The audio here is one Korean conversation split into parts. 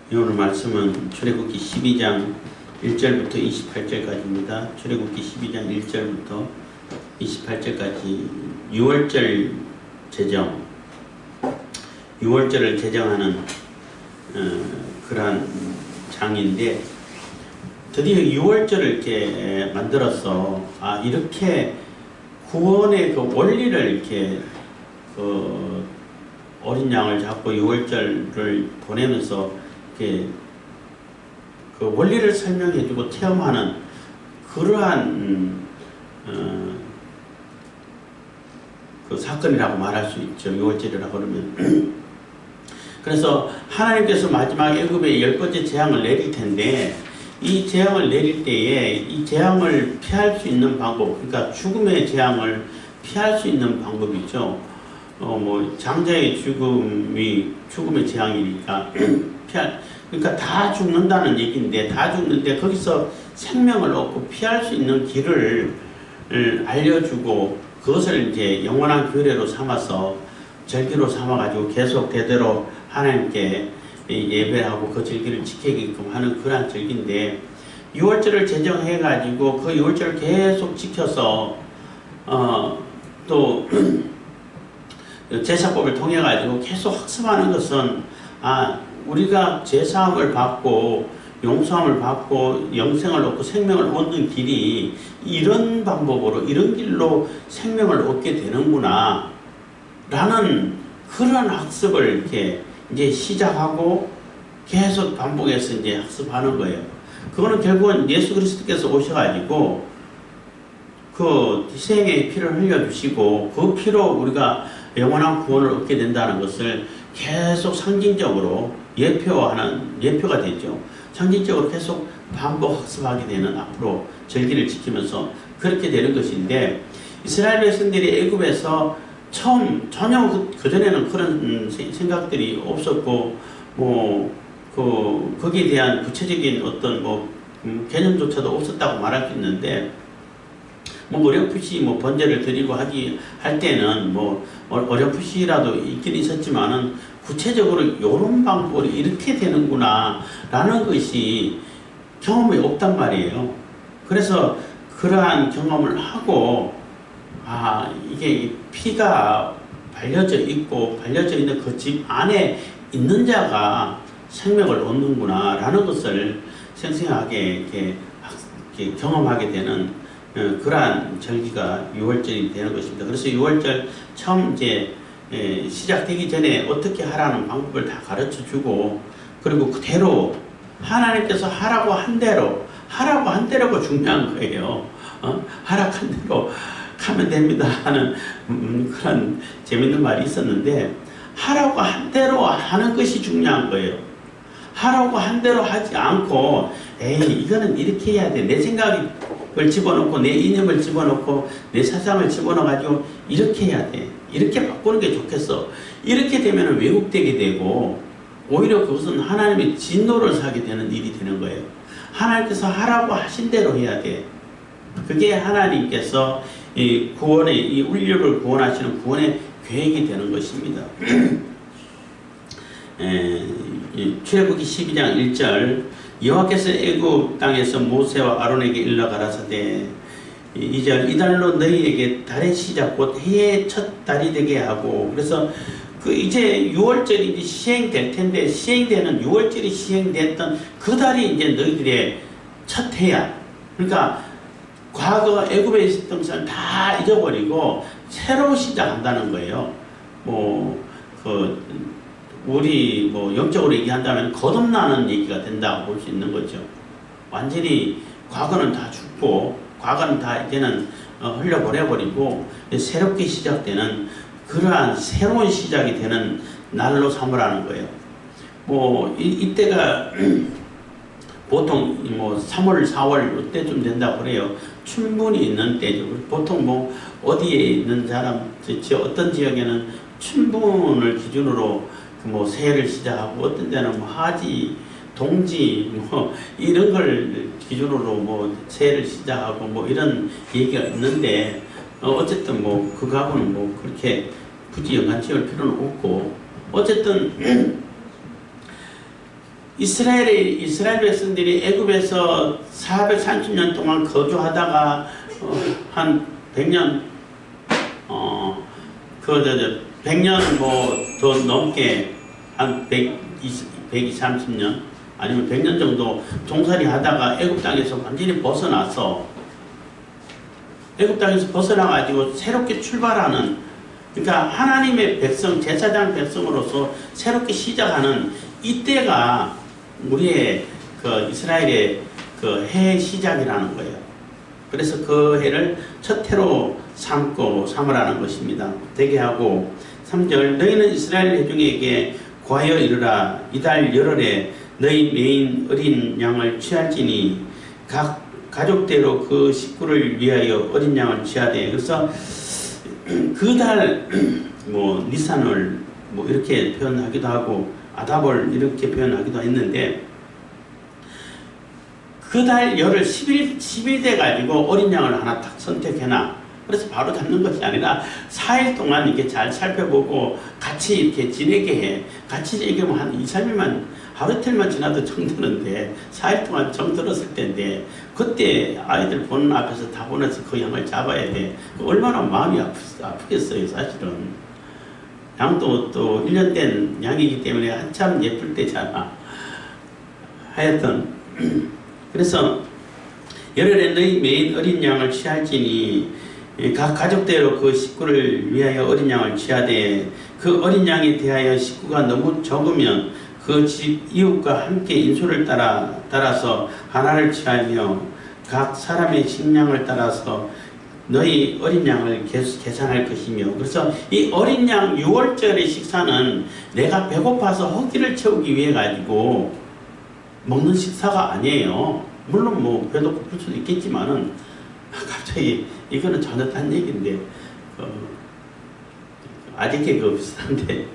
오늘 말씀은 출애굽기 12장 1절부터 28절까지입니다. 출애굽기 12장 1절부터 28절까지 6월절 제정, 6월절을 제정하는 그러한 장인데, 드디어 6월절을 이렇게 만들어서 이렇게 구원의 그 원리를 이렇게 어린 양을 잡고 6월절을 보내면서 이렇게 그 원리를 설명해주고 체험하는 그러한 그 사건이라고 말할 수 있죠. 6월절이라고 그러면. 그래서 하나님께서 마지막 애굽의 10번째 재앙을 내릴 텐데, 이 재앙을 내릴 때에 이 재앙을 피할 수 있는 방법, 그러니까 죽음의 재앙을 피할 수 있는 방법이죠. 장자의 죽음의 재앙이니까 그러니까 다 죽는다는 얘기인데, 다 죽는데 거기서 생명을 얻고 피할 수 있는 길을 알려주고, 그것을 이제 영원한 규례로 삼아서 절기로 삼아가지고 계속 대대로 하나님께 예배하고 그 절기를 지키게끔 하는 그러한 절기인데, 6월절을 제정해가지고 그 6월절을 계속 지켜서 또 제사법을 통해 가지고 계속 학습하는 것은 우리가 제사함을 받고 용서함을 받고 영생을 얻고 생명을 얻는 길이 이런 방법으로 이런 길로 생명을 얻게 되는구나 라는 그런 학습을 이렇게 이제 시작하고 계속 반복해서 이제 학습하는 거예요. 그거는 결국은 예수 그리스도께서 오셔가지고 그 희생의 피를 흘려주시고 그 피로 우리가 영원한 구원을 얻게 된다는 것을 계속 상징적으로 예표가 되죠. 상징적으로 계속 반복 학습하게 되는, 앞으로 절기를 지키면서 그렇게 되는 것인데, 이스라엘 백성들이 애굽에서 처음 전혀 그전에는 그런 생각들이 없었고 거기에 대한 구체적인 어떤 개념조차도 없었다고 말할 수 있는데, 어렴풋이 번제를 드리고 할 때는 어렴풋이라도 있긴 있었지만은 구체적으로 이런 방법으로 이렇게 되는구나 라는 것이 경험이 없단 말이에요. 그래서 그러한 경험을 하고 이게 피가 발려져 있고 발려져 있는 그 집 안에 있는 자가 생명을 얻는구나 라는 것을 생생하게 이렇게 경험하게 되는 그러한 절기가 6월절이 되는 것입니다. 그래서 6월절 처음 이제 시작되기 전에 어떻게 하라는 방법을 다 가르쳐 주고, 그리고 그대로 하나님께서 하라고 한 대로가 중요한 거예요. 하락한 대로 가면 됩니다 하는 그런 재밌는 말이 있었는데, 하라고 한 대로 하는 것이 중요한 거예요. 하라고 한 대로 하지 않고 이거는 이렇게 해야 돼, 내 생각을 집어넣고 내 이념을 집어넣고 내 사상을 집어넣어가지고 이렇게 해야 돼, 이렇게 바꾸는 게 좋겠어, 이렇게 되면 왜곡되게 되고 오히려 그것은 하나님의 진노를 사게 되는 일이 되는 거예요. 하나님께서 하라고 하신 대로 해야 돼. 그게 하나님께서 이 구원의, 이 인류를 구원하시는 구원의 계획이 되는 것입니다. 출애굽기 12장 1절, 여호와께서 애굽 땅에서 모세와 아론에게 일러 가라사대 2절, 이달로 너희에게 달의 시작 곧 해의 첫 달이 되게 하고. 그래서 이제 6월절이 이제 시행될 텐데, 시행되는 6월절이 시행됐던 그 달이 이제 너희들의 첫 해야. 그러니까 과거 애굽에 있었던 것을 다 잊어버리고 새로 시작한다는 거예요. 우리 영적으로 얘기한다면 거듭나는 얘기가 된다고 볼 수 있는 거죠. 완전히 과거는 다 죽고 과거는 다 이제는 흘려보내버리고 새롭게 시작되는 그러한 새로운 시작이 되는 날로 삼으라는 거예요. 이때가 보통 3월, 4월 이때쯤 된다고 그래요. 춘분이 있는 때죠. 보통 어디에 있는 사람, 어떤 지역에는 춘분을 기준으로 새해를 시작하고, 어떤 데는 하지, 동지 이런 걸 기준으로 새해를 시작하고 이런 얘기가 있는데, 어쨌든 그거하고는 그렇게 굳이 연관 지을 필요는 없고, 어쨌든 이스라엘 백성들이 애굽에서 430년 동안 거주하다가 한 100년 100년 뭐 더 넘게 한 130년 아니면 100년 정도 종살이 하다가 애굽 땅에서 완전히 벗어나서 애굽 땅에서 벗어나가지고 새롭게 출발하는, 그러니까 하나님의 백성, 제사장 백성으로서 새롭게 시작하는 이때가 우리의 그 이스라엘의 그 해의 시작이라는 거예요. 그래서 그 해를 첫 해로 삼으라는 것입니다. 되게 하고 3절, 너희는 이스라엘 회중에게 고하여 이르라. 이달 열흘에 너희 메인 어린 양을 취할지니 각 가족대로 그 식구를 위하여 어린 양을 취하되. 그래서 그 달 뭐 니산을 뭐 이렇게 표현하기도 하고 아다볼 이렇게 표현하기도 했는데, 그 달 열흘 10일 돼 가지고 어린 양을 하나 딱 선택해놔. 그래서 바로 잡는 것이 아니라 4일 동안 이렇게 잘 살펴보고 같이 이렇게 지내게 해. 같이 지내면 한 2, 3일만, 하루 이틀만 지나도 정드는데 4일 동안 정들었을 텐데, 그때 아이들 보는 앞에서 다 보내서 그 양을 잡아야 돼. 얼마나 마음이 아프겠어요, 사실은. 양도 또 1년 된 양이기 때문에 한참 예쁠 때잖아. 하여튼 그래서 열흘에 너희 메인 어린 양을 취할지니 각 가족대로 그 식구를 위하여 어린 양을 취하되, 그 어린 양에 대하여 식구가 너무 적으면 그 집 이웃과 함께 인수를 따라서 하나를 취하며 각 사람의 식량을 따라서 너희 어린 양을 계산할 것이며. 그래서 이 어린 양 6월절의 식사는 내가 배고파서 허기를 채우기 위해 가지고 먹는 식사가 아니에요. 물론 뭐 배도 고플 수도 있겠지만은 갑자기 이거는 전혀 딴 얘기인데 아직게 그 비슷한데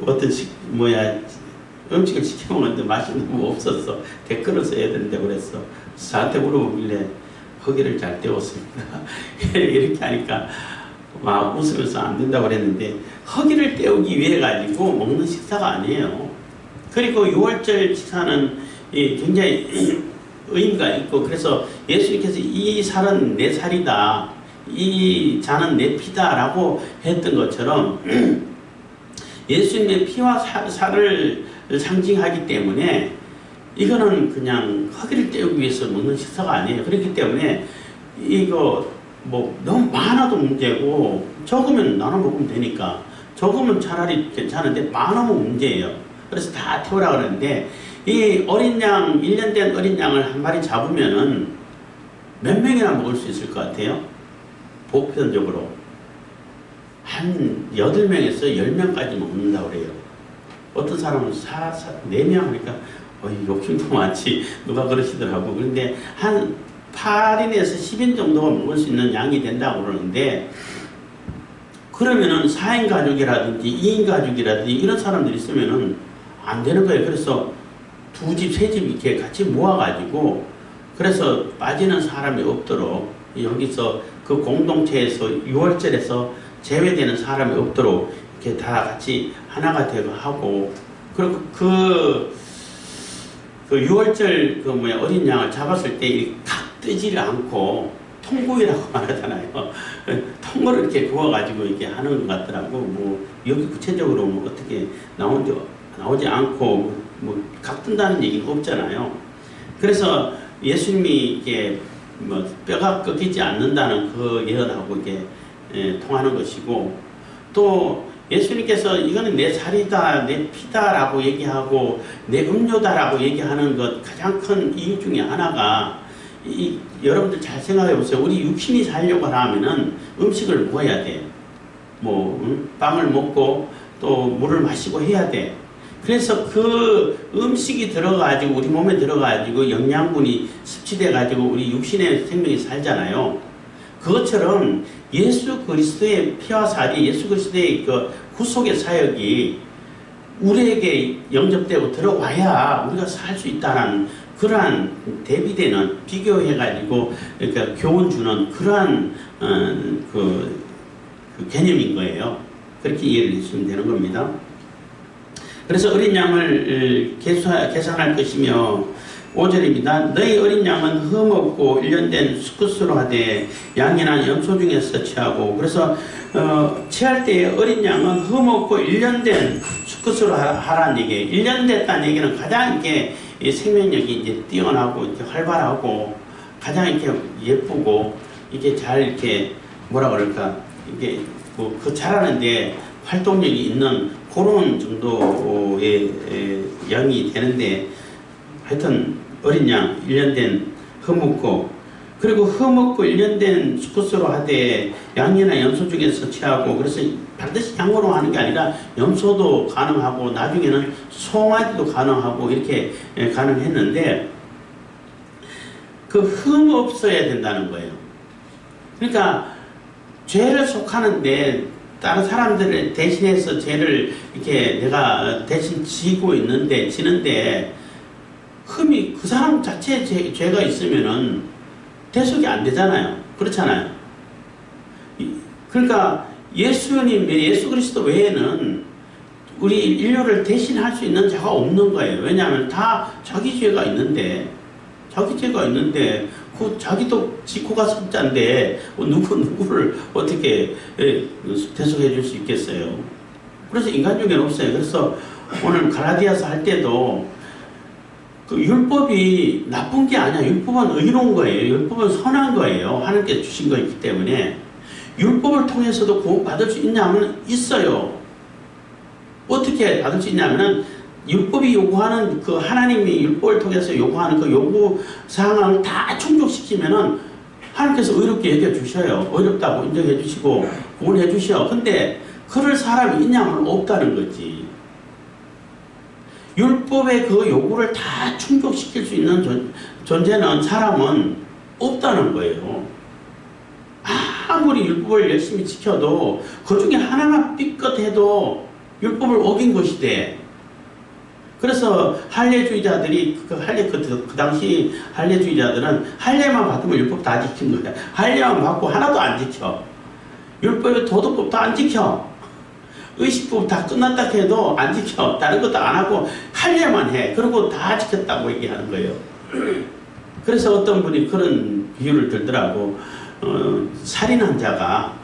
어떤 음식을 시켜 먹는데 맛이 너무 없었어. 댓글을 써야 되는데 그랬어. 저한테 물어보길래 허기를 잘 때웠습니다. 이렇게 하니까 막 웃으면서 안 된다고 그랬는데, 허기를 때우기 위해 가지고 먹는 식사가 아니에요. 그리고 6월절 식사는 굉장히 의미가 있고, 그래서 예수님께서 이 살은 내 살이다, 이 잔은 내 피다 라고 했던 것처럼 예수님의 피와 살을 상징하기 때문에 이거는 그냥 허기를 때우기 위해서 먹는 식사가 아니에요. 그렇기 때문에 이거 뭐 너무 많아도 문제고 적으면 나눠 먹으면 되니까, 적으면 차라리 괜찮은데 많으면 문제예요. 그래서 다 태우라 그러는데, 이 어린 양, 1년 된 어린 양을 한 마리 잡으면은 몇 명이나 먹을 수 있을 것 같아요? 보편적으로 한 8명에서 10명까지 먹는다고 그래요. 어떤 사람은 4명 하니까 욕심도 많지 누가 그러시더라고. 그런데 한 8인에서 10인 정도가 먹을 수 있는 양이 된다고 그러는데, 그러면은 4인 가족이라든지 2인 가족이라든지 이런 사람들이 있으면은 안 되는 거예요. 그래서 2집, 3집 이렇게 같이 모아가지고, 그래서 빠지는 사람이 없도록 여기서 그 공동체에서 6월절에서 제외되는 사람이 없도록 이렇게 다 같이 하나가 되고 하고, 그리고 그 6월절 어린 양을 잡았을 때 각 뜨지를 않고 통구이라고 말하잖아요. 통으로 이렇게 구워가지고 이렇게 하는 것 같더라고. 뭐 여기 구체적으로 뭐 어떻게 나오지 않고 뭐 각 뜬다는 얘기는 없잖아요. 그래서 예수님이 이게 뭐 뼈가 꺾이지 않는다는 그 예언하고 이게 통하는 것이고, 또 예수님께서 이거는 내 살이다, 내 피다라고 얘기하고 내 음료다라고 얘기하는 것 가장 큰 이유 중에 하나가, 여러분들 잘 생각해 보세요. 우리 육신이 살려고 하면은 음식을 먹어야 돼. 빵을 먹고 또 물을 마시고 해야 돼. 그래서 그 음식이 들어가지고 우리 몸에 들어가지고 영양분이 섭취돼가지고 우리 육신의 생명이 살잖아요. 그것처럼 예수 그리스도의 피와 살이, 예수 그리스도의 그 구속의 사역이 우리에게 영접되고 들어와야 우리가 살 수 있다는 그러한 대비되는, 비교해가지고 그러니까 교훈 주는 그러한 그 개념인 거예요. 그렇게 이해를 해주시면 되는 겁니다. 그래서 어린 양을 계산할 것이며 5절입니다. 너희 어린 양은 흠없고 일련된 수컷으로 하되 양이나 염소 중에서 취하고, 그래서 취할 때에 어린 양은 흠없고 일련된 수컷으로 하라는 얘기예요. 일련됐다는 얘기는 가장 이렇게 생명력이 이제 뛰어나고 이렇게 활발하고 가장 이렇게 예쁘고 이게 잘 이렇게 뭐라 그럴까 이게 뭐 그 자라는데 활동력이 있는 그런 정도의 양이 되는데, 하여튼 어린 양 일련된 흠없고, 그리고 흠없고 일련된 수컷으로 하되 양이나 염소 중에서 취하고, 그래서 반드시 양으로 하는 게 아니라 염소도 가능하고 나중에는 송아지도 가능하고 이렇게 가능했는데 그 흠없어야 된다는 거예요. 그러니까 죄를 속하는데 다른 사람들을 대신해서 죄를 이렇게 내가 대신 지는데 흠이 그 사람 자체에 죄가 있으면은 대속이 안 되잖아요. 그렇잖아요. 그러니까 예수 그리스도 외에는 우리 인류를 대신할 수 있는 자가 없는 거예요. 왜냐하면 다 자기 죄가 있는데 그 자기도 지코가 성자인데 누구를 어떻게 대속해 줄 수 있겠어요. 그래서 인간 중에는 없어요. 그래서 오늘 갈라디아서 할 때도 그 율법이 나쁜 게 아니야. 율법은 의로운 거예요. 율법은 선한 거예요. 하나님께 주신 거이기 때문에. 율법을 통해서도 구원받을 수 있냐면 있어요. 어떻게 받을 수 있냐면은 율법이 요구하는 그 하나님이 율법을 통해서 요구하는 그 요구 사항을 다 충족시키면은 하나님께서 의롭게 여겨 주셔요. 의롭다고 인정해 주시고 구원해 주셔. 근데 그럴 사람이 있냐면 없다는 거지. 율법의 그 요구를 다 충족시킬 수 있는 존재는 사람은 없다는 거예요. 아무리 율법을 열심히 지켜도 그 중에 하나만 삐끗해도 율법을 어긴 것이 돼. 그래서 할례주의자들이 그 당시 할례주의자들은 할례만 받으면 율법 다 지킨 거야. 할례만 받고 하나도 안 지켜. 율법의 도덕법도 안 지켜. 의식법 다 끝났다 해도 안 지켜. 다른 것도 안 하고 할례만 해. 그리고 다 지켰다고 얘기하는 거예요. 그래서 어떤 분이 그런 비유를 들더라고. 살인한 자가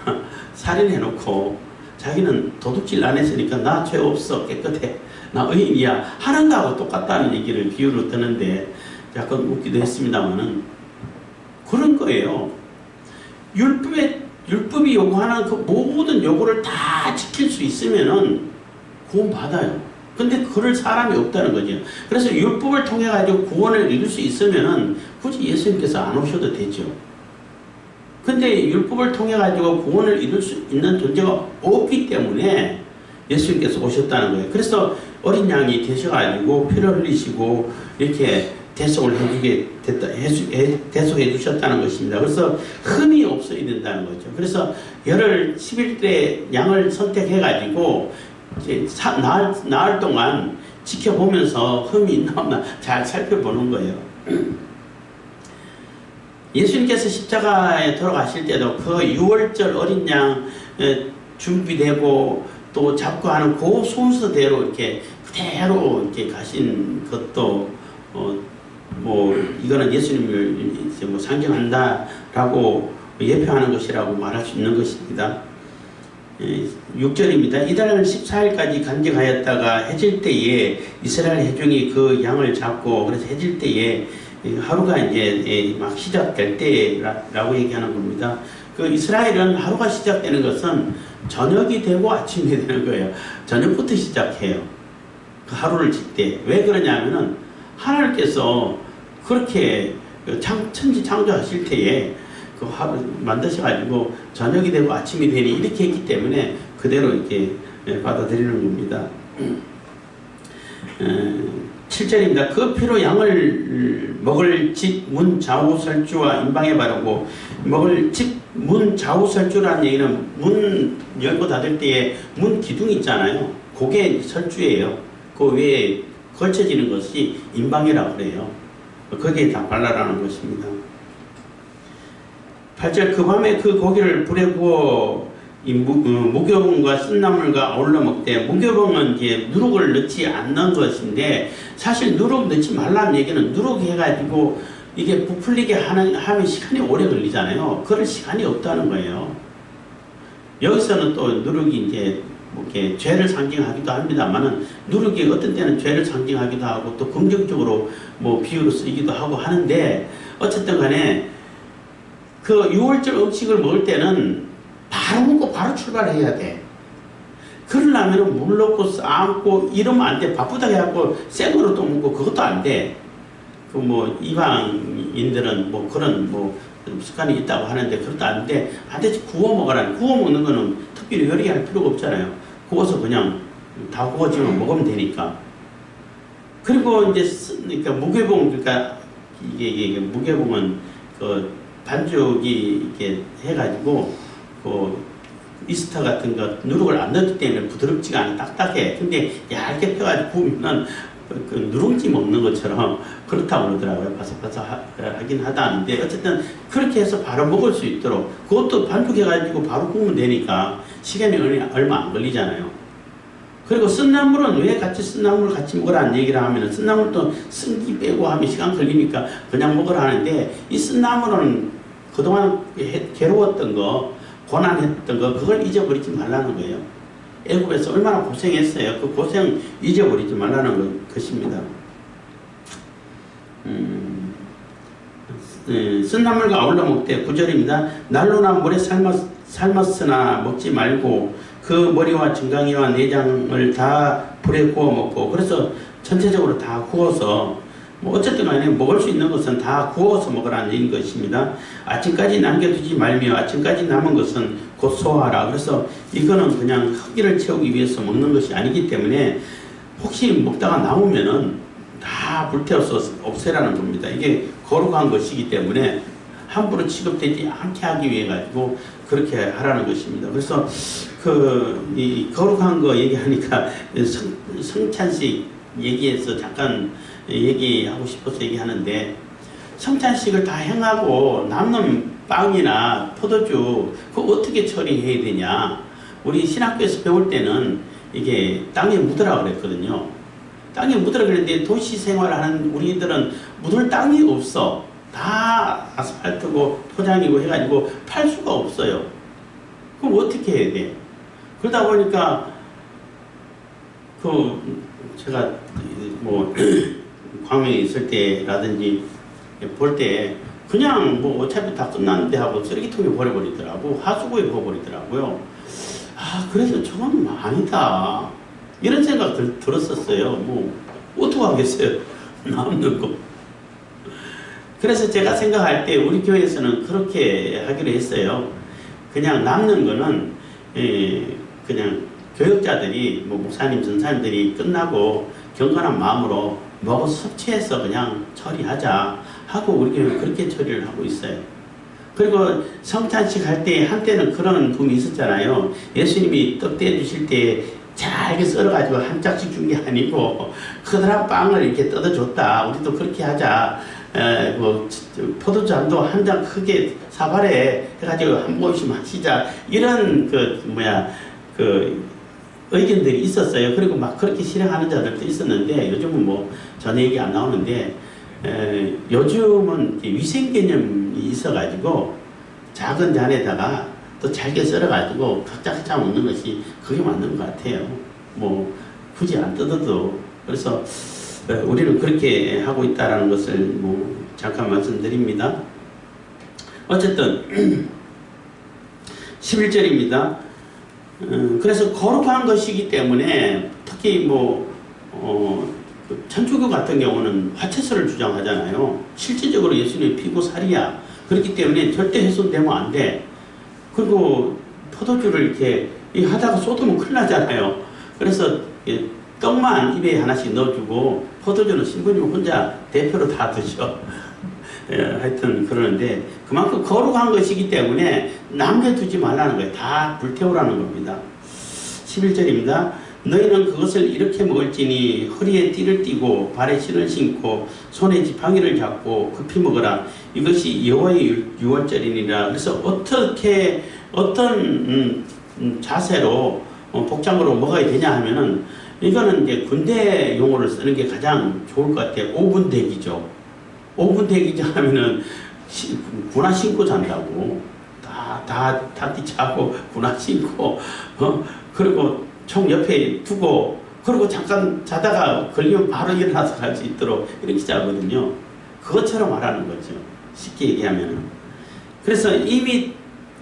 살인해놓고 자기는 도둑질 안 했으니까 나 죄 없어, 깨끗해, 나 의인이야 하는 거하고 똑같다는 얘기를 비유로 드는데 약간 웃기도 했습니다만은 그런 거예요. 율법이 요구하는 그 모든 요구를 다 지킬 수 있으면은 구원받아요. 근데 그럴 사람이 없다는 거죠. 그래서 율법을 통해 가지고 구원을 이룰 수 있으면은 굳이 예수님께서 안 오셔도 되죠. 근데 율법을 통해 가지고 구원을 이룰 수 있는 존재가 없기 때문에 예수님께서 오셨다는 거예요. 그래서 어린 양이 되셔가지고 피를 흘리시고 이렇게 대속을 대속해 주셨다는 것입니다. 그래서 흠이 없어야 된다는 거죠. 그래서 열흘 11대 양을 선택해가지고 이제 나흘 동안 지켜보면서 흠이 있나 없나 잘 살펴보는 거예요. 예수님께서 십자가에 돌아가실 때도 그 6월절 어린 양 준비되고 또 잡고 하는 그 순서대로 이렇게 그대로 이렇게 가신 것도 뭐 이거는 예수님을 이제 뭐 상징한다라고 예표하는 것이라고 말할 수 있는 것입니다. 6절입니다. 이달 14일까지 간직하였다가 해질 때에 이스라엘 회중이 그 양을 잡고, 그래서 해질 때에 하루가 이제 막 시작될 때라고 얘기하는 겁니다. 그 이스라엘은 하루가 시작되는 것은 저녁이 되고 아침이 되는 거예요. 저녁부터 시작해요. 그 하루를 질 때. 왜 그러냐면은 하나님께서 그렇게 천지 창조하실 때에 그 하루 만드셔가지고 저녁이 되고 아침이 되니 이렇게 했기 때문에 그대로 이렇게 받아들이는 겁니다. 7절입니다. 그 피로 양을 먹을 집 문 좌우 설주와 임방에 바르고, 먹을 집 문 좌우 설주라는 얘기는 문 열고 닫을 때에 문 기둥 있잖아요. 그게 설주예요. 그 위에 걸쳐지는 것이 임방이라고 그래요. 거기에 다 발라라는 것입니다. 8절 그 밤에 그 고기를 불에 구워 무교봉과 쓴나물과 아울러 먹되, 무교봉은 이제 누룩을 넣지 않는 것인데, 사실 누룩 넣지 말라는 얘기는 누룩 해가지고 이게 부풀리게 하면 시간이 오래 걸리잖아요. 그럴 시간이 없다는 거예요. 여기서는 또 누룩이 이제 뭐 이렇게 죄를 상징하기도 합니다만은, 누룩이 어떤 때는 죄를 상징하기도 하고 또 긍정적으로 뭐 비유로 쓰이기도 하고 하는데, 어쨌든 간에 그 6월절 음식을 먹을 때는 바로 먹고 바로 출발해야 돼. 그러려면 물 넣고 삶고 이러면 안 돼. 바쁘다 해갖고 생으로 또 먹고 그것도 안 돼. 그 뭐 이방인들은 뭐 그런 뭐 습관이 있다고 하는데 그것도 안 돼. 안 되지. 구워 먹으라. 구워 먹는 거는 특별히 요리할 필요가 없잖아요. 구워서 그냥 다 구워지면 먹으면 되니까. 그리고 이제 그러니까 무교봉, 그러니까 이게 무교봉은 그 반죽이 이렇게 해가지고 그 이스터 같은 거 누룩을 안 넣기 때문에 부드럽지가 않아. 딱딱해. 근데 얇게 펴가지고 구우면 그 누룽지 먹는 것처럼 그렇다고 그러더라고요. 바삭바삭하긴 하다는데, 어쨌든 그렇게 해서 바로 먹을 수 있도록, 그것도 반죽해가지고 바로 구우면 되니까 시간이 얼마 안 걸리잖아요. 그리고 쓴나물은 왜 쓴나물 같이 먹으라는 얘기를 하면은, 쓴나물도 쓴기 빼고 하면 시간 걸리니까 그냥 먹으라 하는데, 이 쓴나물은 그동안 괴로웠던 거, 고난했던 거, 그걸 잊어버리지 말라는 거예요. 애굽에서 얼마나 고생했어요. 그 고생 잊어버리지 말라는 것입니다. 쓴나물과 아울러 먹되 9절입니다. 난로나 물에 삶았으나 먹지 말고 그 머리와 정강이와 내장을 다 불에 구워 먹고, 그래서 전체적으로 다 구워서, 뭐 어쨌든 간에 먹을 수 있는 것은 다 구워서 먹으라는 얘기인 것입니다. 아침까지 남겨두지 말며 아침까지 남은 것은 곧 소화하라. 그래서 이거는 그냥 허기를 채우기 위해서 먹는 것이 아니기 때문에, 혹시 먹다가 남으면은 다 불태워서 없애라는 겁니다. 이게 거룩한 것이기 때문에 함부로 취급되지 않게 하기 위해 가지고 그렇게 하라는 것입니다. 그래서 이 거룩한 거 얘기하니까 성찬식 얘기해서 잠깐 얘기하고 싶어서 얘기하는데, 성찬식을 다 행하고 남는 빵이나 포도주 그거 어떻게 처리해야 되냐. 우리 신학교에서 배울 때는 이게 땅에 묻으라 그랬거든요. 땅에 묻으라 그랬는데 도시 생활하는 우리들은 묻을 땅이 없어. 다 아스팔트고 토장이고 해가지고 팔 수가 없어요. 그럼 어떻게 해야 돼? 그러다 보니까 제가 뭐 광명에 있을 때라든지 볼 때 그냥 뭐 어차피 다 끝났는데 하고 쓰레기통에 버려버리더라고. 하수구에 버려버리더라고요. 그래서 저건 아니다, 이런 생각 들었었어요. 뭐 어떡하겠어요. 남는 거. 그래서 제가 생각할 때 우리 교회에서는 그렇게 하기로 했어요. 그냥 남는 거는 그냥 교역자들이, 뭐 목사님, 전사님들이 끝나고 경건한 마음으로 먹어서 섭취해서 그냥 처리하자 하고 우리 교회는 그렇게 처리를 하고 있어요. 그리고 성찬식 할 때 한때는 그런 붐이 있었잖아요. 예수님이 떡 떼주실 때 잘게 썰어가지고 한 짝씩 준 게 아니고 커다란 빵을 이렇게 뜯어줬다. 우리도 그렇게 하자. 뭐 포도잔도 한 장 크게 사발에 해가지고 한 모금씩 마시자. 이런 의견들이 있었어요. 그리고 막 그렇게 실행하는 자들도 있었는데, 요즘은 뭐 전혀 얘기 안 나오는데, 요즘은 위생 개념이 있어가지고 작은 잔에다가 또 잘게 썰어가지고 각자 먹는 것이 그게 맞는 것 같아요. 뭐 굳이 안 뜯어도. 그래서 우리는 그렇게 하고 있다는 것을 뭐 잠깐 말씀드립니다. 어쨌든 11절입니다. 그래서 거룩한 것이기 때문에, 특히 천주교 같은 경우는 화채술을 주장하잖아요. 실질적으로 예수님의 피고 살이야. 그렇기 때문에 절대 훼손되면 안 돼. 그리고 포도주를 이렇게 하다가 쏟으면 큰일 나잖아요. 그래서 떡만 입에 하나씩 넣어주고 포도주는 신부님 혼자 대표로 다 드셔. 하여튼 그러는데, 그만큼 거룩한 것이기 때문에 남겨두지 말라는 거예요. 다 불태우라는 겁니다. 11절입니다. 너희는 그것을 이렇게 먹을지니 허리에 띠를 띠고 발에 신을 신고 손에 지팡이를 잡고 급히 먹으라. 이것이 여호와의 유월절이니라. 그래서 어떤 자세로 복장으로 먹어야 되냐 하면은 이거는 이제 군대 용어를 쓰는 게 가장 좋을 것 같아요. 5분 대기죠. 5분 대기죠 하면은 군화 신고 잔다고. 다 뒤차고 군화 신고, 그리고 총 옆에 두고, 그리고 잠깐 자다가 걸리면 바로 일어나서 갈 수 있도록 이렇게 자거든요. 그것처럼 말하는 거죠. 쉽게 얘기하면은. 그래서 이미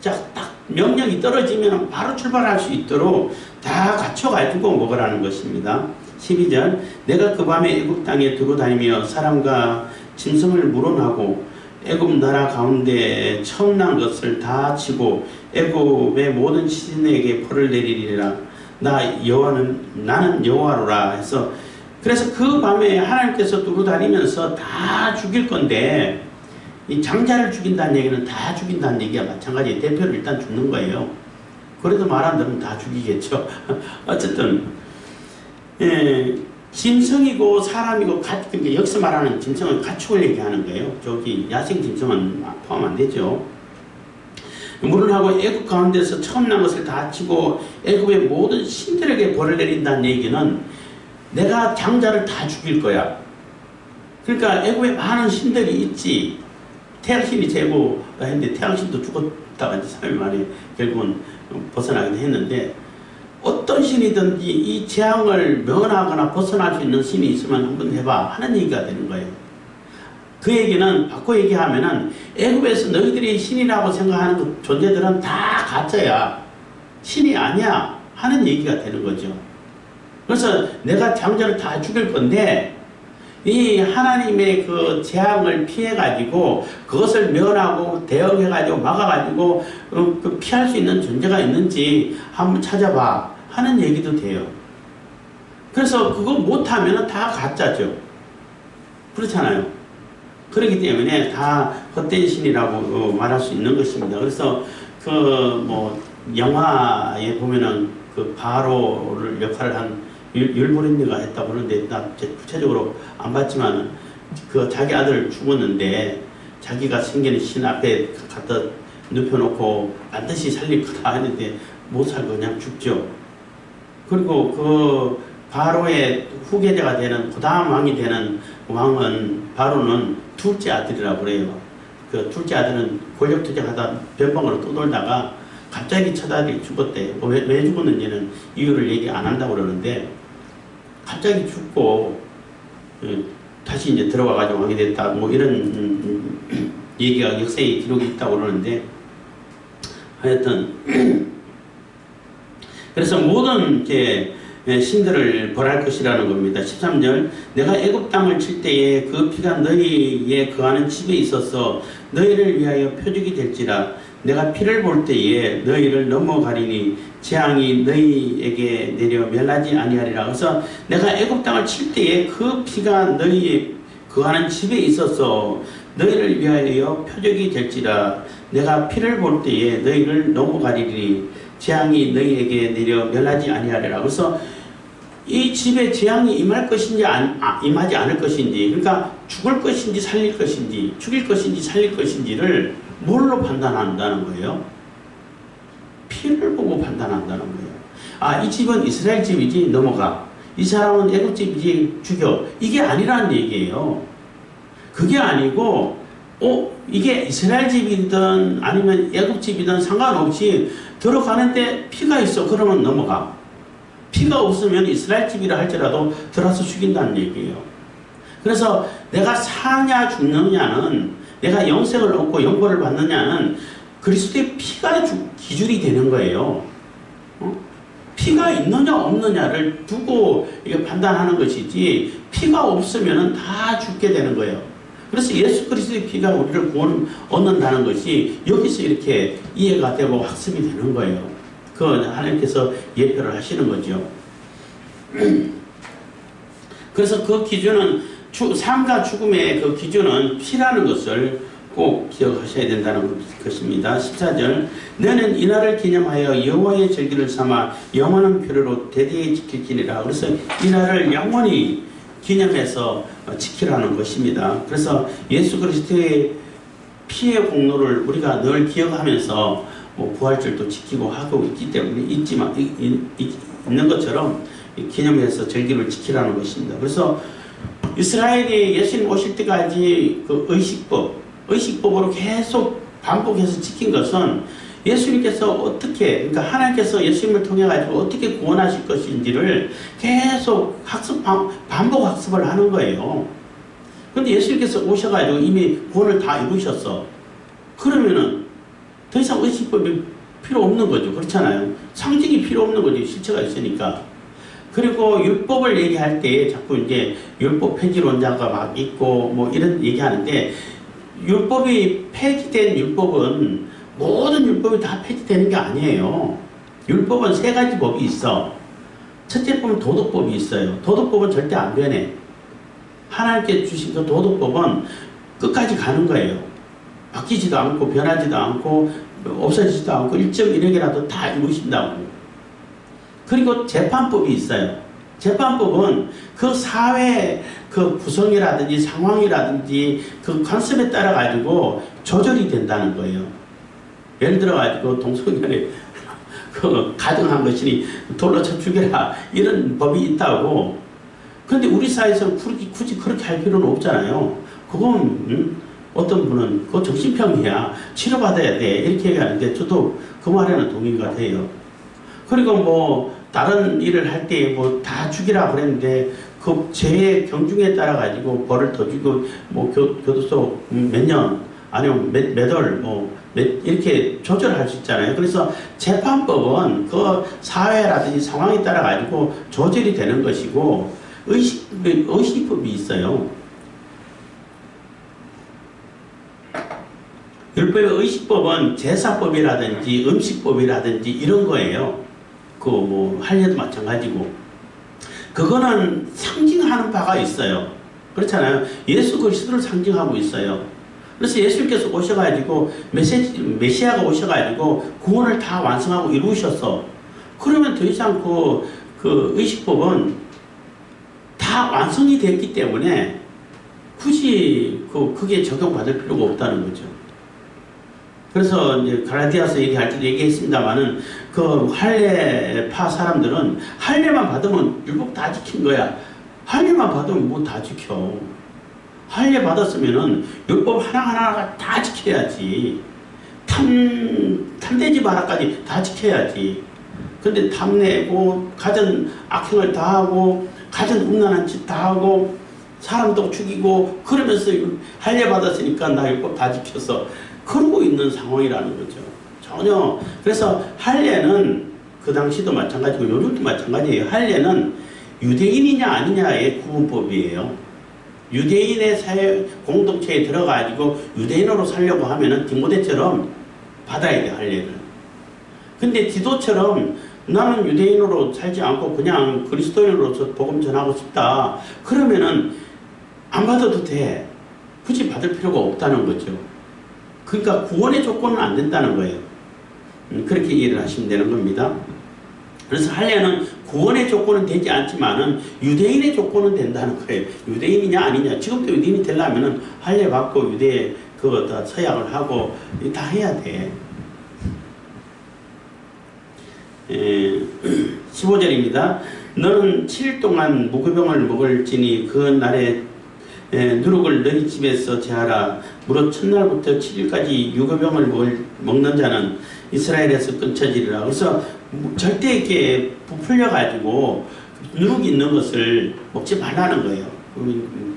딱 명령이 떨어지면 바로 출발할 수 있도록 다 갖춰가지고 먹으라는 것입니다. 12절 내가 그 밤에 애굽 땅에 두루 다니며 사람과 짐승을 물어나고 애굽 나라 가운데 처음 난 것을 다 치고 애굽의 모든 시신에게 벌을 내리리라. 나는 여호와로라 해서, 그래서 그 밤에 하나님께서 두루 다니면서 다 죽일 건데, 이 장자를 죽인다는 얘기는 다 죽인다는 얘기와 마찬가지. 대표를 일단 죽는 거예요. 그래도 말 안 들으면 다 죽이겠죠. 어쨌든 짐승이고 사람이고 그러니까 여기서 말하는 짐승은 가축을 얘기하는 거예요. 저기 야생 짐승은 포함 안 되죠. 물론하고 애굽 가운데서 처음 난 것을 다 치고 애굽의 모든 신들에게 벌을 내린다는 얘기는 내가 장자를 다 죽일 거야. 그러니까 애굽에 많은 신들이 있지. 태양신이 제보가 했는데 태양신도 죽었다가 이제 3일 만에 결국은 벗어나긴 했는데, 어떤 신이든지 이 재앙을 면하거나 벗어날 수 있는 신이 있으면 한번 해봐 하는 얘기가 되는 거예요. 그 얘기는 바꿔 얘기하면은 애굽에서 너희들이 신이라고 생각하는 그 존재들은 다 가짜야, 신이 아니야 하는 얘기가 되는 거죠. 그래서 내가 장자를 다 죽일 건데 이 하나님의 그 재앙을 피해가지고 그것을 면하고 대응해가지고 막아가지고 그 피할 수 있는 존재가 있는지 한번 찾아봐 하는 얘기도 돼요. 그래서 그거 못하면 다 가짜죠. 그렇잖아요. 그렇기 때문에 다 헛된 신이라고 말할 수 있는 것입니다. 그래서 그 뭐 영화에 보면은 그 바로를 역할을 한 율브린드가 했다고 그러는데 나 구체적으로 안 봤지만 그 자기 아들 죽었는데 자기가 생기는 신 앞에 갖다 눕혀놓고 반드시 살릴 거다 했는데 못 살고 그냥 죽죠. 그리고 그 바로의 후계자가 되는 그 다음 왕이 되는 왕은 바로는 둘째 아들이라고 그래요. 그 둘째 아들은 권력 투쟁하다 변방으로 떠돌다가 갑자기 첫아들이 죽었대. 왜 죽었는지는 이유를 얘기 안 한다고 그러는데 갑자기 죽고 다시 이제 들어와가지고 왕이 됐다 뭐 이런 얘기가 역사에 기록이 있다고 그러는데, 하여튼 그래서 모든 이제 신들을 벌할 것이라는 겁니다. 13절 내가 애굽 땅을 칠 때에 그 피가 너희의 거하는 집에 있어서 너희를 위하여 표적이 될지라. 내가 피를 볼 때에 너희를 넘어가리니 재앙이 너희에게 내려 멸하지 아니하리라. 그래서 내가 애굽 땅을 칠 때에 그 피가 너희 거하는 집에 있어서 너희를 위하여 표적이 될지라. 내가 피를 볼 때에 너희를 넘어가리니 재앙이 너희에게 내려 멸하지 아니하리라. 그래서 이 집에 재앙이 임할 것인지 임하지 않을 것인지, 그러니까 죽을 것인지 살릴 것인지, 죽일 것인지 살릴 것인지를 뭘로 판단한다는 거예요? 피를 보고 판단한다는 거예요. 이 집은 이스라엘 집이지 넘어가. 이 사람은 애굽 집이지 죽여. 이게 아니라는 얘기예요. 그게 아니고 이게 이스라엘 집이든 아니면 애굽 집이든 상관없이 들어가는데 피가 있어. 그러면 넘어가. 피가 없으면 이스라엘 집이라 할지라도 들어서 죽인다는 얘기예요. 그래서 내가 사냐 죽느냐는, 내가 영생을 얻고 영벌을 받느냐는 그리스도의 피가 기준이 되는 거예요. 피가 있느냐 없느냐를 두고 이게 판단하는 것이지, 피가 없으면 다 죽게 되는 거예요. 그래서 예수 그리스도의 피가 우리를 구원 얻는다는 것이 여기서 이렇게 이해가 되고 학습이 되는 거예요. 그 하나님께서 예표를 하시는 거죠. 그래서 그 기준은 삶과 죽음의 그 기준은 피라는 것을 꼭 기억하셔야 된다는 것입니다. 14절 너는 이날을 기념하여 여호와의 절기를 삼아 영원한 표례로 대대히 지킬지니라. 그래서 이날을 영원히 기념해서 지키라는 것입니다. 그래서 예수 그리스도의 피의 공로를 우리가 늘 기억하면서 뭐 부활절도 지키고 하고 있기 때문에 있는 것처럼 기념해서 절기를 지키라는 것입니다. 그래서 이스라엘이 예수님 오실 때까지 그 의식법으로 계속 반복해서 지킨 것은 예수님께서 어떻게, 그러니까 하나님께서 예수님을 통해 가지고 어떻게 구원하실 것인지를 계속 반복 학습을 하는 거예요. 그런데 예수님께서 오셔가지고 이미 구원을 다 이루셨어. 그러면은 더 이상 의식법이 필요 없는 거죠. 그렇잖아요. 상징이 필요 없는 거죠. 실체가 있으니까. 그리고 율법을 얘기할 때 자꾸 이제 율법 폐지론자가 막 있고 뭐 이런 얘기하는데, 율법이 폐지된 율법은 모든 율법이 다 폐지되는 게 아니에요. 율법은 세 가지 법이 있어. 첫째 법은 도덕법이 있어요. 도덕법은 절대 안 변해. 하나님께 주신 그 도덕법은 끝까지 가는 거예요. 바뀌지도 않고 변하지도 않고 없어지지도 않고 1.1억이라도 다 이루신다고. 그리고 재판법이 있어요. 재판법은 그 사회 그 구성이라든지 상황이라든지 그 컨셉에 따라 가지고 조절이 된다는 거예요. 예를 들어 가지고 동성연애 그 가등한 것이니 돌로 쳐 죽여라 이런 법이 있다고. 그런데 우리 사회에서는 굳이 그렇게 할 필요는 없잖아요. 그건 어떤 분은 그거 정신병이야, 치료받아야 돼 이렇게 얘기하는데 저도 그 말에는 동의가 돼요. 그리고 뭐 다른 일을 할 때 뭐 다 죽이라 그랬는데 그 죄의 경중에 따라 가지고 벌을 더 주고 뭐 교도소 몇 년 아니면 몇 월 뭐 이렇게 조절할 수 있잖아요. 그래서 재판법은 그 사회라든지 상황에 따라 가지고 조절이 되는 것이고, 의식법이 있어요. 율법의 의식법은 제사법이라든지 음식법이라든지 이런 거예요. 그 뭐 할례도 마찬가지고. 그거는 상징하는 바가 있어요. 그렇잖아요. 예수 그리스도를 상징하고 있어요. 그래서 예수님께서 오셔가지고 메시아가 오셔가지고 구원을 다 완성하고 이루셨어. 그러면 더 이상 그 의식법은 다 완성이 됐기 때문에 굳이 그게 적용받을 필요가 없다는 거죠. 그래서 이제 갈라디아서 얘기할 때도 얘기했습니다만은 그 할례파 사람들은 할례만 받으면 율법 다 지킨 거야. 할례만 받으면 뭐 다 지켜. 할례 받았으면은 율법 하나하나가 다 지켜야지. 탐내지 마라까지 다 지켜야지. 근데 탐내고 가진 악행을 다 하고 가진 음란한 짓 다 하고 사람도 죽이고 그러면서 할례 받았으니까 나 율법 다 지켰어. 그러고 있는 상황이라는 거죠. 전혀. 그래서 할례는 그 당시도 마찬가지고 요즘도 마찬가지예요. 할례는 유대인이냐 아니냐의 구분법이에요. 유대인의 사회 공동체에 들어가지고 유대인으로 살려고 하면은 디모데처럼 받아야 돼, 할례를. 근데 디도처럼 나는 유대인으로 살지 않고 그냥 그리스도인으로서 복음 전하고 싶다. 그러면은 안 받아도 돼. 굳이 받을 필요가 없다는 거죠. 그러니까 구원의 조건은 안 된다는 거예요. 그렇게 이해를 하시면 되는 겁니다. 그래서 할례는 구원의 조건은 되지 않지만은 유대인의 조건은 된다는 거예요. 유대인이냐 아니냐. 지금도 유대인이 되려면은 할례 받고 유대 그거 다 서약을 하고 다 해야 돼. 15절입니다. 너는 7일 동안 무교병을 먹을지니 그 날에 누룩을 너희 집에서 제하라. 무릇 첫날부터 7일까지 유교병을 먹는 자는 이스라엘에서 끊쳐지리라. 그래서 절대 이렇게 부풀려 가지고 누룩이 있는 것을 먹지 말라는 거예요.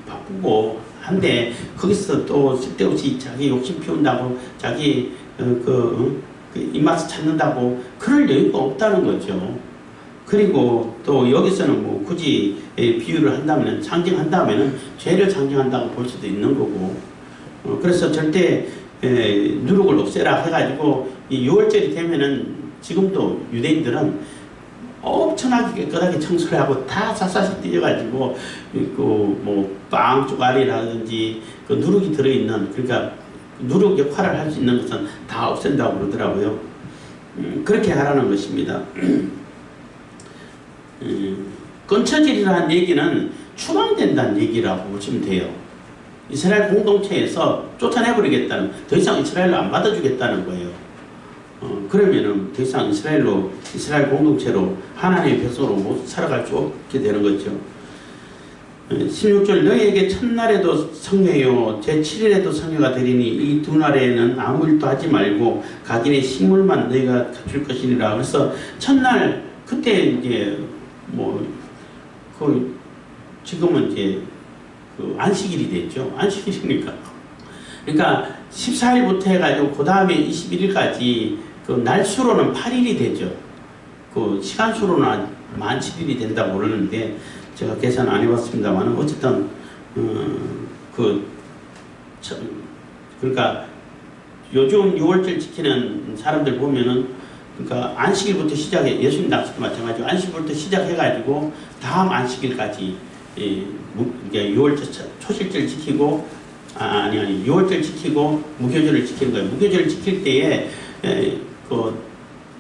바쁘고 한데 거기서 또 쓸데없이 자기 욕심 피운다고 자기 그 입맛을 찾는다고 그럴 여유가 없다는 거죠. 그리고 또 여기서는 뭐 굳이 비유를 한다면 상징한다면은 죄를 상징한다고 볼 수도 있는 거고, 그래서 절대 누룩을 없애라 해가지고 이 6월절이 되면은 지금도 유대인들은 엄청나게 깨끗하게 청소를 하고 다 샅샅이 띄어가지고 뭐 빵 쪼가리라든지 그 누룩이 들어있는, 그러니까 누룩 역할을 할 수 있는 것은 다 없앤다고 그러더라고요. 그렇게 하라는 것입니다. 끊쳐지리라는 얘기는 추방된다는 얘기라고 보시면 돼요. 이스라엘 공동체에서 쫓아내버리겠다는, 더 이상 이스라엘로 안 받아주겠다는 거예요. 그러면은 더 이상 이스라엘 공동체로 하나님의 백성으로 못 살아갈 수 없게 되는 거죠. 16절 너희에게 첫날에도 성회요 제7일에도 성회가 되리니 이 두 날에는 아무 일도 하지 말고 각인의 식물만 너희가 갖출 것이니라. 그래서 첫날 그때 이제 지금은 이제 안식일이 됐죠. 안식일이니까. 그러니까 14일부터 해가지고 그 다음에 21일까지 그 날수로는 8일이 되죠. 그 시간수로는 만 7일이 된다고 그러는데 제가 계산 안 해봤습니다만 어쨌든 그러니까 요즘 6월절 지키는 사람들 보면은 그러니까 안식일부터 시작해 예수님 낙수도 마찬가지고 안식일부터 시작해가지고 다음 안식일까지 이게 6월절 초실절 지키고 아니 6월절 지키고 무교절을 지키는 거예요. 무교절을 지킬 때에 그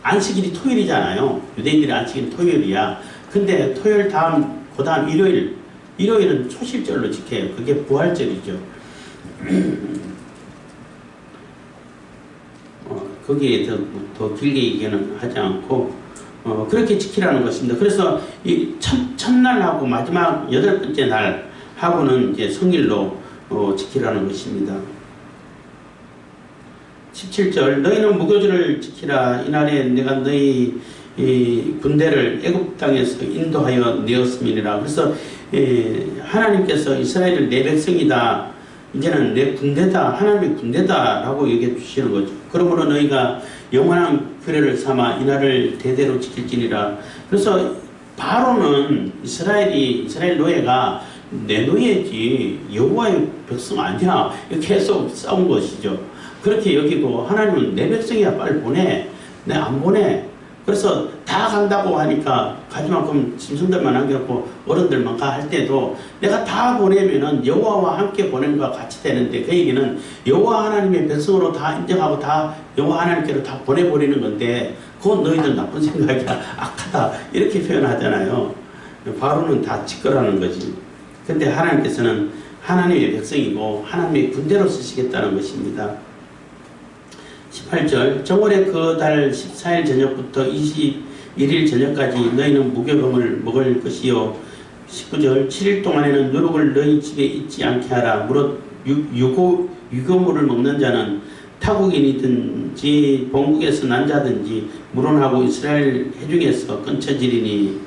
안식일이 토요일이잖아요. 유대인들의 안식일이 토요일이야. 근데 토요일 다음 그 다음 일요일은 초실절로 지켜요. 그게 부활절이죠. 거기에 더 길게 얘기는 하지 않고 그렇게 지키라는 것입니다. 그래서 이 첫날하고 마지막 8번째 날하고는 이제 성일로 지키라는 것입니다. 17절 너희는 무교절을 지키라. 이날에 내가 너희 이 군대를 애굽 땅에서 인도하여 내었음이니라. 그래서 하나님께서 이스라엘을 내 백성이다. 이제는 내 군대다. 하나님의 군대다. 라고 얘기해 주시는 거죠. 그러므로 너희가 영원한 규례를 삼아 이날을 대대로 지킬지니라. 그래서 바로는 이스라엘 노예가 내 노예지 여호와의 백성 아니야. 이렇게 계속 싸운 것이죠. 그렇게 여기고 하나님은 내 백성이야. 빨리 보내. 내 안 보내. 그래서 다 간다고 하니까 가지만큼 짐승들만 남겨놓고 어른들만 가 할 때도 내가 다 보내면은 여호와와 함께 보낸 것과 같이 되는데 그 얘기는 여호와 하나님의 백성으로 다 인정하고 다 여호와 하나님께로 다 보내버리는 건데 그건 너희들 나쁜 생각이야. 악하다. 이렇게 표현하잖아요. 바로는 다 짓거라는 거지. 근데 하나님께서는 하나님의 백성이고 하나님의 군대로 쓰시겠다는 것입니다. 18절 정월의 그 달 14일 저녁부터 21일 저녁까지 너희는 무교병을 먹을 것이요. 19절 7일 동안에는 누룩을 너희 집에 있지 않게 하라. 무릇 유교물을 먹는 자는 타국인이든지 본국에서 난 자든지 물론하고 이스라엘 회중에서 끊쳐지리니.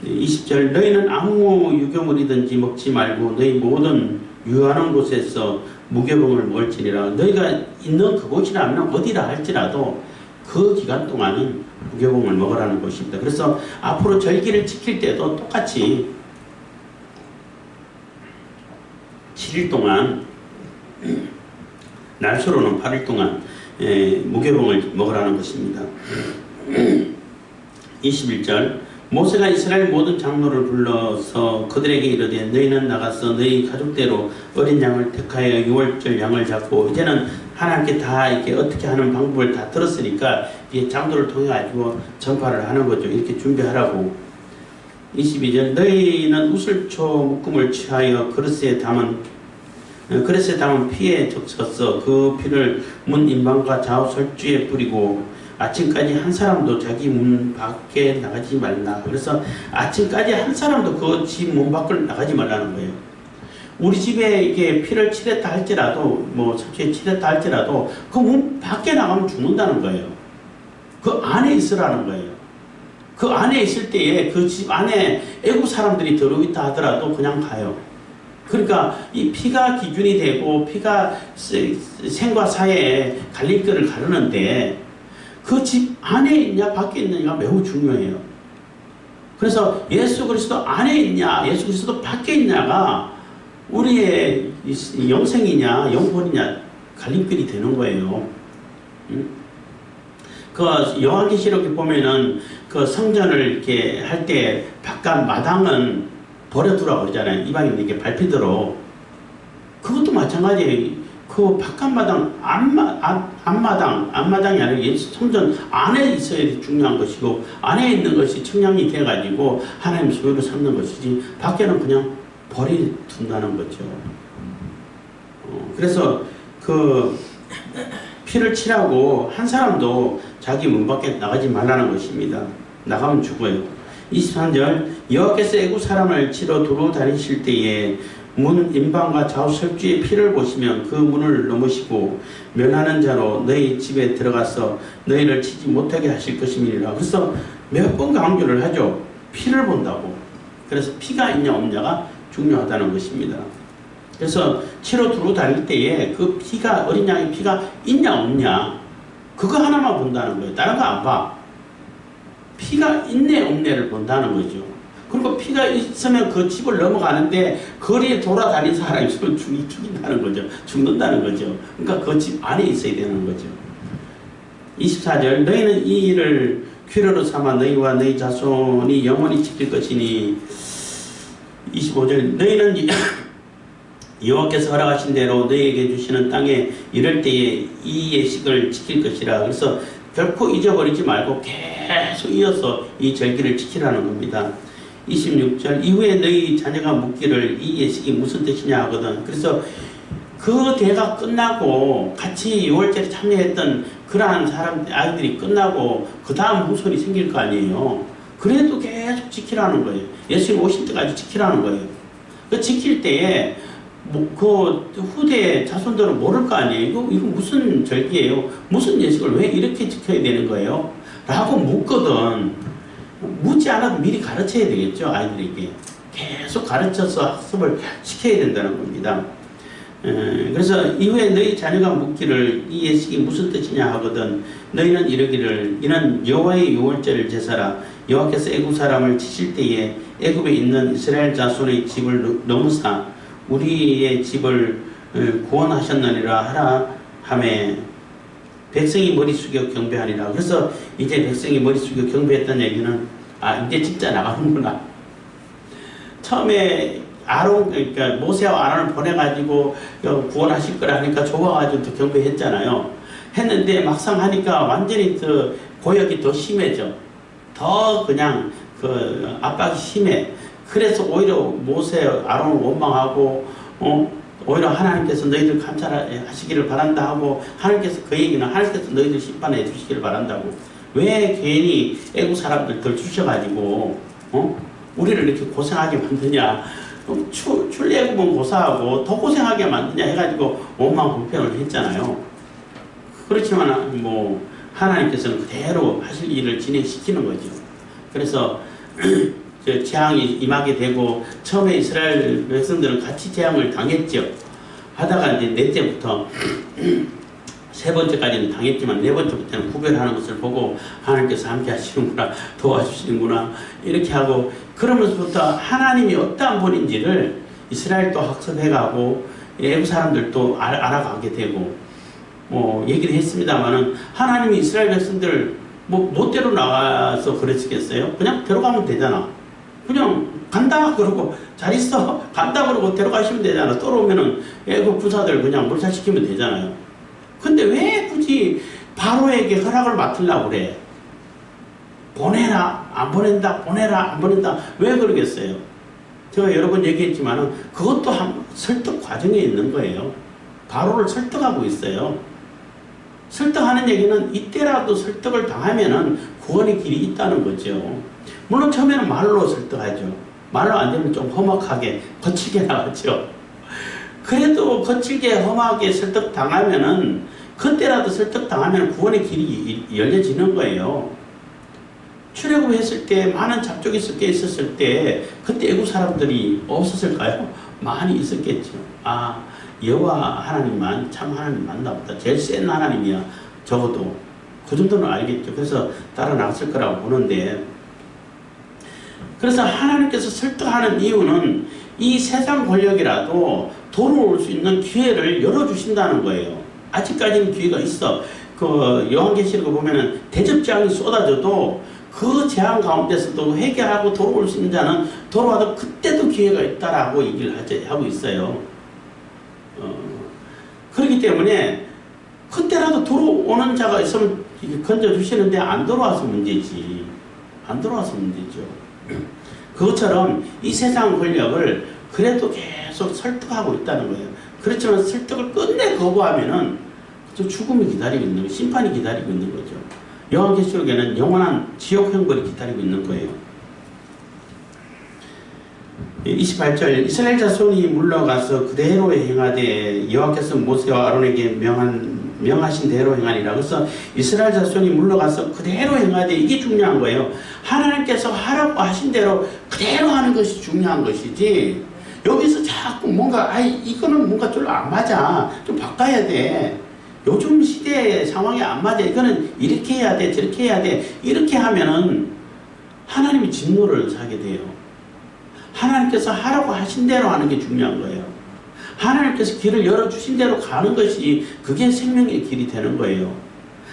20절 너희는 아무 유교물이든지 먹지 말고 너희 모든 유하는 곳에서 무교병을 먹을지니라. 너희가 있는 그곳이라면 어디라 할지라도 그 기간 동안은 무교병을 먹으라는 것입니다. 그래서 앞으로 절기를 지킬 때도 똑같이 7일 동안 날수로는 8일 동안 무교병을 먹으라는 것입니다. 21절 모세가 이스라엘 모든 장로를 불러서 그들에게 이르되 너희는 나가서 너희 가족대로 어린 양을 택하여 6월절 양을 잡고 이제는 하나님께 다 이렇게 어떻게 하는 방법을 다 들었으니까 이제 장로를 통해 가지고 전파를 하는 거죠. 이렇게 준비하라고. 22절 너희는 우슬초 묶음을 취하여 그릇에 담은 피에 적셔서 그 피를 문 인방과 좌우 설주에 뿌리고 아침까지 한 사람도 자기 문 밖에 나가지 말라. 그래서 아침까지 한 사람도 그 집 문 밖을 나가지 말라는 거예요. 우리 집에 이게 피를 칠했다 할지라도 설주에 칠했다 할지라도 그 문 밖에 나가면 죽는다는 거예요. 그 안에 있으라는 거예요. 그 안에 있을 때에 그 집 안에 애국 사람들이 들어있다 하더라도 그냥 가요. 그러니까 이 피가 기준이 되고 피가 생과 사의 갈림길을 가르는데 그 집 안에 있냐 밖에 있느냐가 매우 중요해요. 그래서 예수 그리스도 안에 있냐 예수 그리스도 밖에 있냐가 우리의 영생이냐 영혼이냐 갈림길이 되는 거예요. 그 요한계시록에 보면은 그 성전을 이렇게 할 때 바깥 마당은 버려두라고 그러잖아요. 이방인에게 밟히도록. 그것도 마찬가지예요. 그 바깥마당, 앞마당이 아니라 성전 안에 있어야 중요한 것이고 안에 있는 것이 청량이 돼가지고 하나님 소유로 삼는 것이지 밖에는 그냥 버려둔다는 거죠. 그래서 그 피를 치라고 한 사람도 자기 문 밖에 나가지 말라는 것입니다. 나가면 죽어요. 23절 여호와께서 애굽 사람을 치러 두루 다니실 때에 문 임방과 좌우 설주의 피를 보시면 그 문을 넘으시고 면하는 자로 너희 집에 들어가서 너희를 치지 못하게 하실 것임이니라. 그래서 몇 번 강조를 하죠. 피를 본다고. 그래서 피가 있냐 없냐가 중요하다는 것입니다. 그래서 치러 두루 다닐 때에 그 피가 어린 양의 피가 있냐 없냐 그거 하나만 본다는 거예요. 다른 거 안 봐. 피가 있네 없네를 본다는 거죠. 그리고 피가 있으면 그 집을 넘어가는데 거리에 돌아다닌 사람이 있으면 죽인다는 거죠. 죽는다는 거죠. 그러니까 그 집 안에 있어야 되는 거죠. 24절 너희는 이 일을 귀로로 삼아 너희와 너희 자손이 영원히 지킬 것이니 25절 너희는 여호와께서 허락하신 대로 너희에게 주시는 땅에 이럴 때에 이 예식을 지킬 것이라. 그래서 결코 잊어버리지 말고 계속 이어서 이 절기를 지키라는 겁니다. 26절 이후에 너희 자녀가 묻기를 이 예식이 무슨 뜻이냐 하거든. 그래서 그 대가 끝나고 같이 6월절에 참여했던 그러한 사람 아이들이 끝나고 그 다음 후손이 생길 거 아니에요. 그래도 계속 지키라는 거예요. 예수님 오실 때까지 지키라는 거예요. 그 지킬 때에 그 후대 자손들은 모를 거 아니에요. 이거 무슨 절기예요? 무슨 예식을 왜 이렇게 지켜야 되는 거예요? 라고 묻거든. 묻지 않아도 미리 가르쳐야 되겠죠. 아이들에게. 계속 가르쳐서 학습을 시켜야 된다는 겁니다. 그래서 이후에 너희 자녀가 묻기를 이 예식이 무슨 뜻이냐 하거든 너희는 이르기를 이는 여호와의 유월절 제사라. 여호와께서 애굽 사람을 치실 때에 애굽에 있는 이스라엘 자손의 집을 넘으사 우리의 집을 구원하셨느니라 하라 하매 백성이 머리 숙여 경배하니라. 그래서 이제 백성이 머리 숙여 경배했던 얘기는 이제 진짜 나가는구나. 처음에 그러니까 모세와 아론을 보내가지고 구원하실 거라 하니까 좋아가지고 또 경배했잖아요. 했는데 막상 하니까 완전히 더 고역이 더 심해져. 더 그냥 그 압박이 심해. 그래서 오히려 모세, 아론을 원망하고, 오히려 하나님께서 너희들 감찰하시기를 바란다 하고, 하나님께서 그 얘기는 하나님께서 너희들 심판해 주시기를 바란다고. 왜 괜히 애국 사람들 주셔가지고, 우리를 이렇게 고생하게 만드냐. 출애굽은 고사하고 더 고생하게 만드냐 해가지고 원망 불평을 했잖아요. 그렇지만 뭐 하나님께서는 그대로 하실 일을 진행시키는 거죠. 그래서 재앙이 임하게 되고 처음에 이스라엘 백성들은 같이 재앙을 당했죠. 하다가 이제 넷째부터 세 번째까지는 당했지만 네 번째부터는 구별하는 것을 보고 하나님께서 함께 하시는구나, 도와주시는구나 이렇게 하고 그러면서부터 하나님이 어떠한 분인지를 이스라엘도 학습해가고 애국 사람들도 알아가게 되고 뭐 얘기를 했습니다만은 하나님이 이스라엘 백성들 뭐 때로 나가서 그랬겠어요? 그냥 데려가면 되잖아. 그냥 간다 그러고 잘 있어 간다 그러고 데려가시면 되잖아. 떨어오면은 애국 부사들 그냥 몰살시키면 되잖아요. 근데 왜 굳이 바로에게 허락을 맡으려고 그래? 보내라 안 보낸다 보내라 안 보낸다 왜 그러겠어요? 제가 여러 번 얘기했지만은 그것도 한 설득 과정에 있는 거예요. 바로를 설득하고 있어요. 설득하는 얘기는 이때라도 설득을 당하면은 구원의 길이 있다는 거죠. 물론 처음에는 말로 설득하죠. 말로 안 되면 좀 험악하게 거칠게 나가죠. 그래도 거칠게 험하게 설득 당하면은 그때라도 설득 당하면 구원의 길이 열려지는 거예요. 출애굽했을 때 많은 잡족이 섞여 있었을 때 그때 애국 사람들이 없었을까요? 많이 있었겠죠. 여호와 하나님만 참 하나님 맞나 보다. 제일 센 하나님이야. 적어도 그 정도는 알겠죠. 그래서 따라 나갔을 거라고 보는데 그래서 하나님께서 설득하는 이유는 이 세상 권력이라도 돌아올 수 있는 기회를 열어주신다는 거예요. 아직까지는 기회가 있어. 그 요한계시록을 보면은 대접장이 쏟아져도 그 재앙 가운데서도 회개하고 돌아올 수 있는 자는 돌아와도 그때도 기회가 있다라고 얘기를 하고 있어요. 그렇기 때문에 그때라도 돌아오는 자가 있으면 건져주시는데 안 돌아와서 문제지. 안 돌아와서 문제죠. 그것처럼 이 세상 권력을 그래도 계속 설득하고 있다는 거예요. 그렇지만 설득을 끝내 거부하면은 저 죽음이 기다리고 있는 거, 심판이 기다리고 있는 거죠. 요한계시록에는 영원한 지옥 형벌이 기다리고 있는 거예요. 28절 이스라엘 자손이 물러가서 그대로 행하되 여호와께서 모세와 아론에게 명하신 대로 행하니라. 그래서 이스라엘 자손이 물러가서 그대로 행하되 이게 중요한 거예요. 하나님께서 하라고 하신 대로 그대로 하는 것이 중요한 것이지 여기서 자꾸 뭔가 이거는 뭔가 좀 안 맞아, 좀 바꿔야 돼, 요즘 시대의 상황에 안 맞아, 이거는 이렇게 해야 돼, 저렇게 해야 돼, 이렇게 하면은 하나님이 진노를 사게 돼요. 하나님께서 하라고 하신 대로 하는 게 중요한 거예요. 하나님께서 길을 열어주신 대로 가는 것이 그게 생명의 길이 되는 거예요.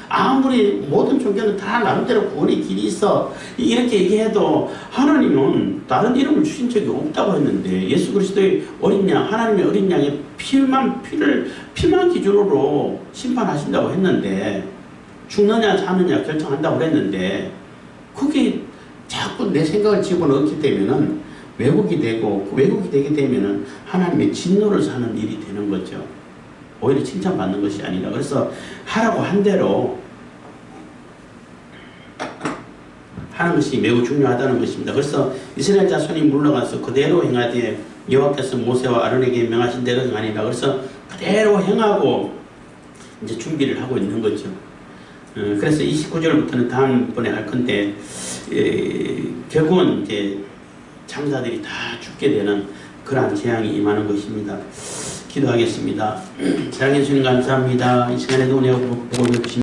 아무리 모든 종교는 다 나름대로 구원의 길이 있어 이렇게 얘기해도 하나님은 다른 이름을 주신 적이 없다고 했는데 예수 그리스도의 어린 양, 하나님의 어린 양의 피만 기준으로 심판하신다고 했는데 죽느냐 사느냐 결정한다고 했는데 그게 자꾸 내 생각을 집어넣기 때문은 왜곡이 되고 그 왜곡이 되게 되면은 하나님의 진노를 사는 일이 되는 거죠. 오히려 칭찬받는 것이 아니라. 그래서 하라고 한 대로 하는 것이 매우 중요하다는 것입니다. 그래서 이스라엘 자손이 물러가서 그대로 행하되 여호와께서 모세와 아론에게 명하신 대로 행하니라. 그래서 그대로 행하고 이제 준비를 하고 있는 거죠. 그래서 29절부터는 다음번에 할 건데 결국은 이제 장사들이 다 죽게 되는 그러한 재앙이 임하는 것입니다. 기도하겠습니다. 사랑해 주님 감사합니다. 이 시간에도 은혜 보고 주신